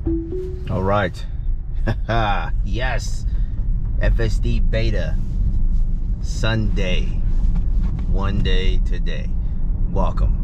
All right. Yes. FSD beta. Sunday. One day today. Welcome.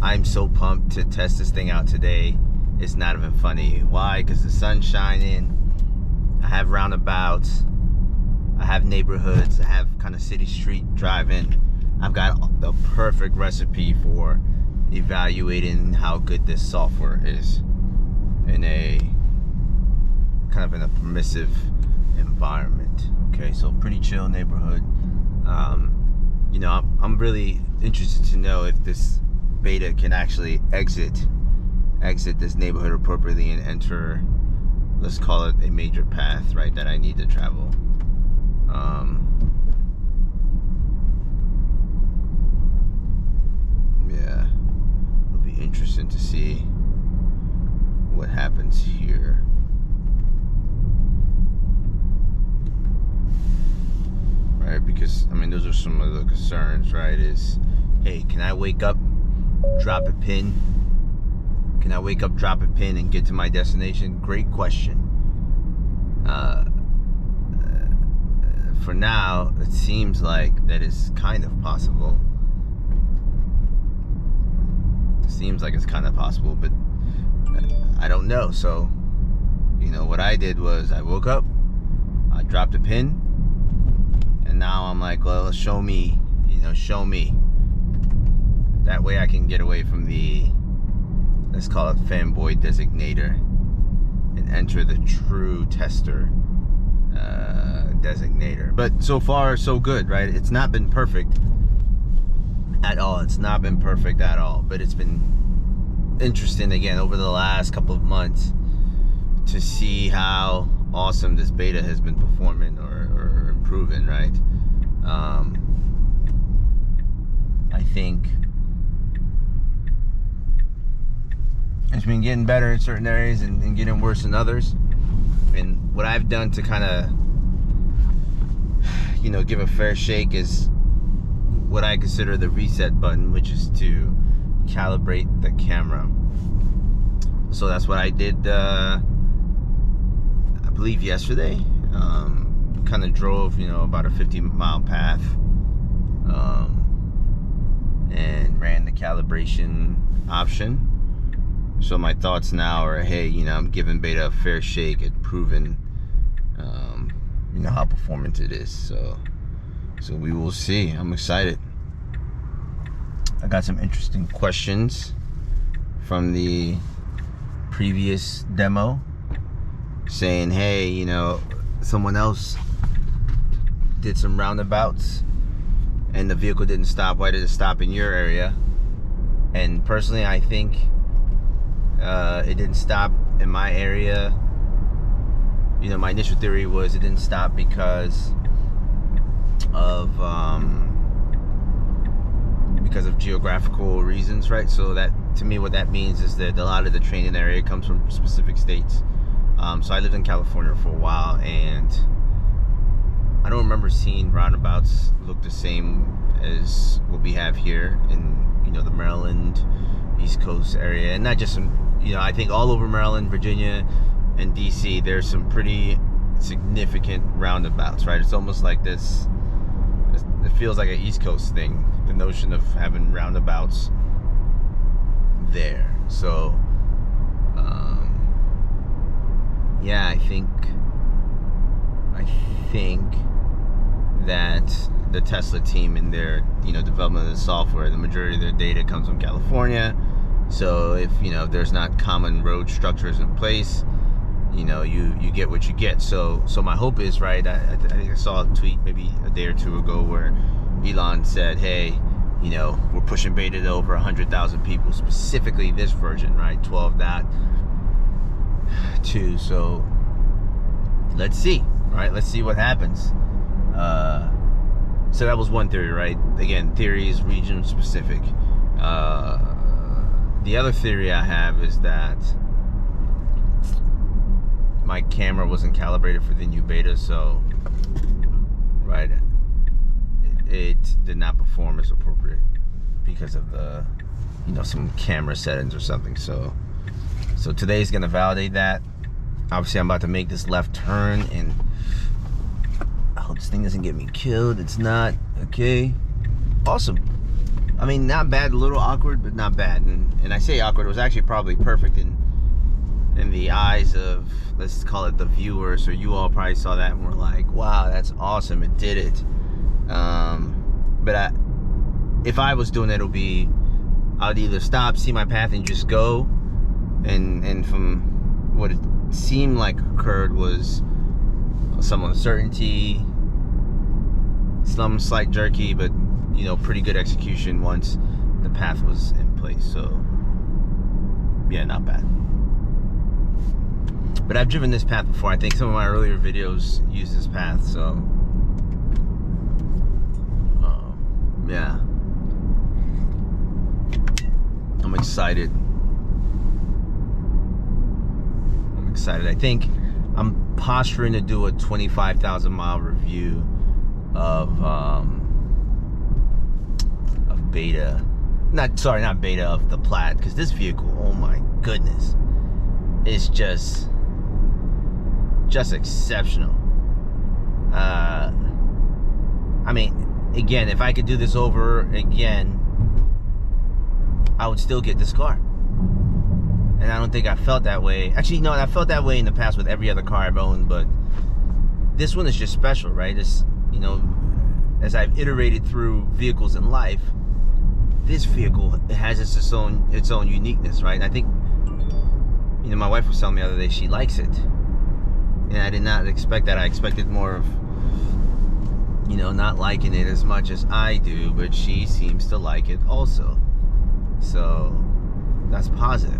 I'm so pumped to test this thing out today. It's not even funny. Why? Because the sun's shining. I have roundabouts. I have neighborhoods. I have kind of city street driving. I've got the perfect recipe for evaluating how good this software is in a kind of in a permissive environment. Okay, so pretty chill neighborhood. You know, I'm really interested to know if this beta can actually exit this neighborhood appropriately and enter, let's call it a major path, right, that I need to travel. Yeah, it'll be interesting to see what happens here. Right, because I mean those are some of the concerns, right? Is, hey, can I wake up, drop a pin? Can I wake up, drop a pin, and get to my destination? Great question. For now, it seems like that is kind of possible. It seems like it's kind of possible, but I don't know. So, you know, what I did was I woke up, I dropped a pin, and now I'm like, well, show me, you know, show me. That way I can get away from the, let's call it fanboy designator, and enter the true tester designator. But so far, so good, right? It's not been perfect at all. It's not been perfect at all, but it's been interesting again over the last couple of months to see how awesome this beta has been performing or improving, right? I think it's been getting better in certain areas and getting worse in others. And what I've done to kind of, you know, give a fair shake is what I consider the reset button, which is to calibrate the camera. So that's what I did, I believe yesterday. Kind of drove, you know, about a 50-mile path, and ran the calibration option. So my thoughts now are, hey, you know, I'm giving beta a fair shake at proving, you know, how performant it is. So we will see. I'm excited. I got some interesting questions from the previous demo saying, hey, you know, someone else did some roundabouts and the vehicle didn't stop. Why did it stop in your area? And personally, I think it didn't stop in my area. You know, my initial theory was it didn't stop because of geographical reasons, right? So that, to me, what that means is that a lot of the training area comes from specific states. So I lived in California for a while, and I don't remember seeing roundabouts look the same as what we have here in, you know, the Maryland, East Coast area. And not just some, you know, I think all over Maryland, Virginia, and DC, there's some pretty significant roundabouts, right? It's almost like this, it feels like an East Coast thing, the notion of having roundabouts there. So, yeah, I think that the Tesla team in their, you know, development of the software, the majority of their data comes from California. So if, you know, there's not common road structures in place, you know, you get what you get. So my hope is, right, I think I saw a tweet maybe a day or two ago where Elon said, hey, you know, we're pushing beta to over 100,000 people, specifically this version, right, 12.2. So let's see, right? Let's see what happens. So that was one theory, right? Again, theory is region specific. The other theory I have is that my camera wasn't calibrated for the new beta, so, right, it did not perform as appropriate because of the, you know, some camera settings or something. So So today's gonna validate that. Obviously, I'm about to make this left turn, and I hope this thing doesn't get me killed. It's not. Okay, awesome. I mean, not bad, a little awkward, but not bad. And I say awkward, it was actually probably perfect in the eyes of, let's call it the viewer. So you all probably saw that and were like, wow, that's awesome, it did it. But if I was doing it, it'll be, I'd either stop, see my path, and just go. And from what it seemed like occurred was some uncertainty, some slight jerky, but you know, pretty good execution once the path was in place. So yeah, not bad. But I've driven this path before. I think some of my earlier videos use this path, so yeah, I'm excited. I think I'm posturing to do a 25,000 mile review of beta, not beta, of the Plaid, because this vehicle, oh my goodness, is just exceptional. I mean, again, if I could do this over again, I would still get this car. And I don't think I felt that way. Actually, no, I felt that way in the past with every other car I've owned, but this one is just special, right? This, you know, as I've iterated through vehicles in life, this vehicle has its own uniqueness, right? And I think, you know, my wife was telling me the other day she likes it. And I did not expect that. I expected more of, you know, not liking it as much as I do, but she seems to like it also. So that's positive.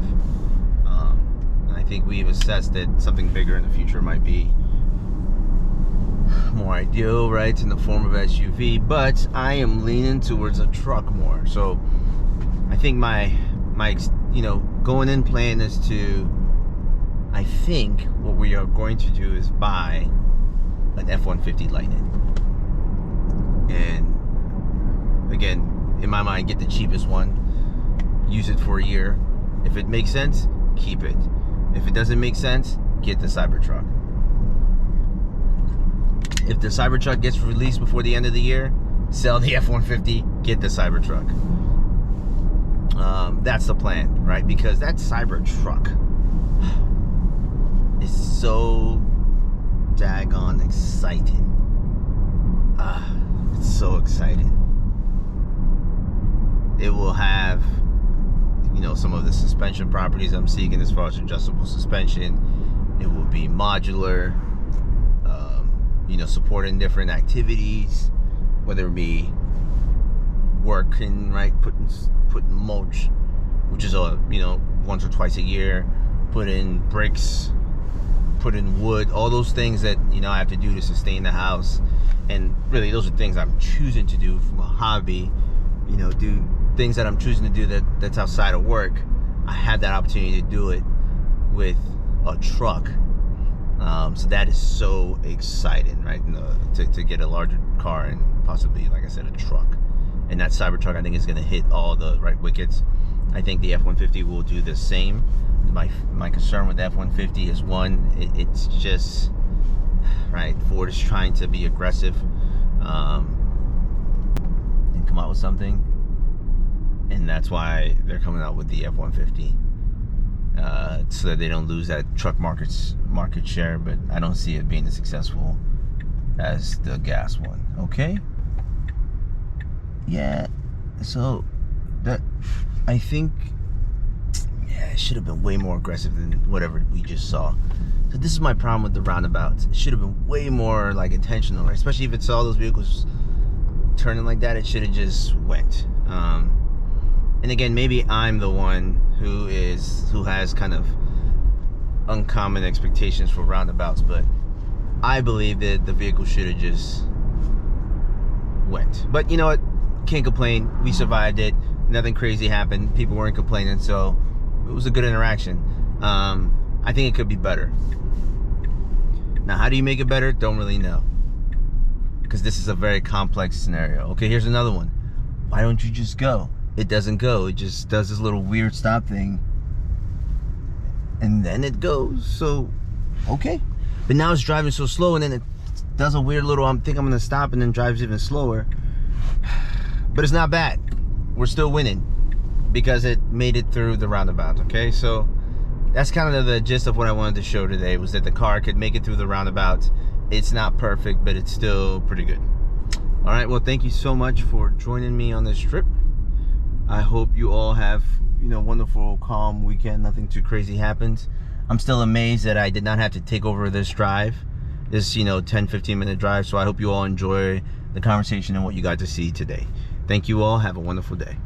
I think we've assessed that something bigger in the future might be more ideal, right, in the form of SUV, but I am leaning towards a truck more. So I think my you know, going in plan is to, I think what we are going to do is buy an F-150 Lightning, and again, in my mind, get the cheapest one, use it for a year. If it makes sense, keep it. If it doesn't make sense, get the Cybertruck. If the Cybertruck gets released before the end of the year, sell the F-150, get the Cybertruck. That's the plan, right? Because that Cybertruck is so daggone exciting. It's so exciting. It will have, you know, some of the suspension properties I'm seeking as far as adjustable suspension. It will be modular, you know, supporting different activities, whether it be working, right, putting mulch, which is you know, once or twice a year, put in bricks, put in wood, all those things that, you know, I have to do to sustain the house. And really, those are things I'm choosing to do from a hobby, you know, do things that I'm choosing to do that's outside of work. I have that opportunity to do it with a truck. So that is so exciting, right? To get a larger car and possibly, like I said, a truck. And that Cybertruck, I think, is going to hit all the right wickets. I think the F-150 will do the same. My concern with the F-150 is, one, it's just, right, Ford is trying to be aggressive and come out with something. And that's why they're coming out with the F-150. So that they don't lose that truck market share, but I don't see it being as successful as the gas one. Okay, yeah, so that, I think, yeah, it should have been way more aggressive than whatever we just saw. So this is my problem with the roundabouts. It should have been way more like intentional, right? Especially if it's all those vehicles turning like that. It should have just went. And again, maybe I'm the one who has kind of uncommon expectations for roundabouts, but I believe that the vehicle should have just went. But you know what? Can't complain. We survived it. Nothing crazy happened. People weren't complaining, so it was a good interaction. I think it could be better. Now, how do you make it better? Don't really know, because this is a very complex scenario. Okay, here's another one. Why don't you just go? It doesn't go. It just does this little weird stop thing, and then it goes. So, okay. But now it's driving so slow, and then it does a weird little, I think I'm gonna stop, and then drives even slower. But it's not bad. We're still winning because it made it through the roundabout, okay? So that's kind of the gist of what I wanted to show today, was that the car could make it through the roundabout. It's not perfect, but it's still pretty good. All right, well, thank you so much for joining me on this trip. I hope you all have, wonderful, calm weekend. Nothing too crazy happens. I'm still amazed that I did not have to take over this drive, this 10-15 minute drive. So I hope you all enjoy the conversation and what you got to see today. Thank you all. Have a wonderful day.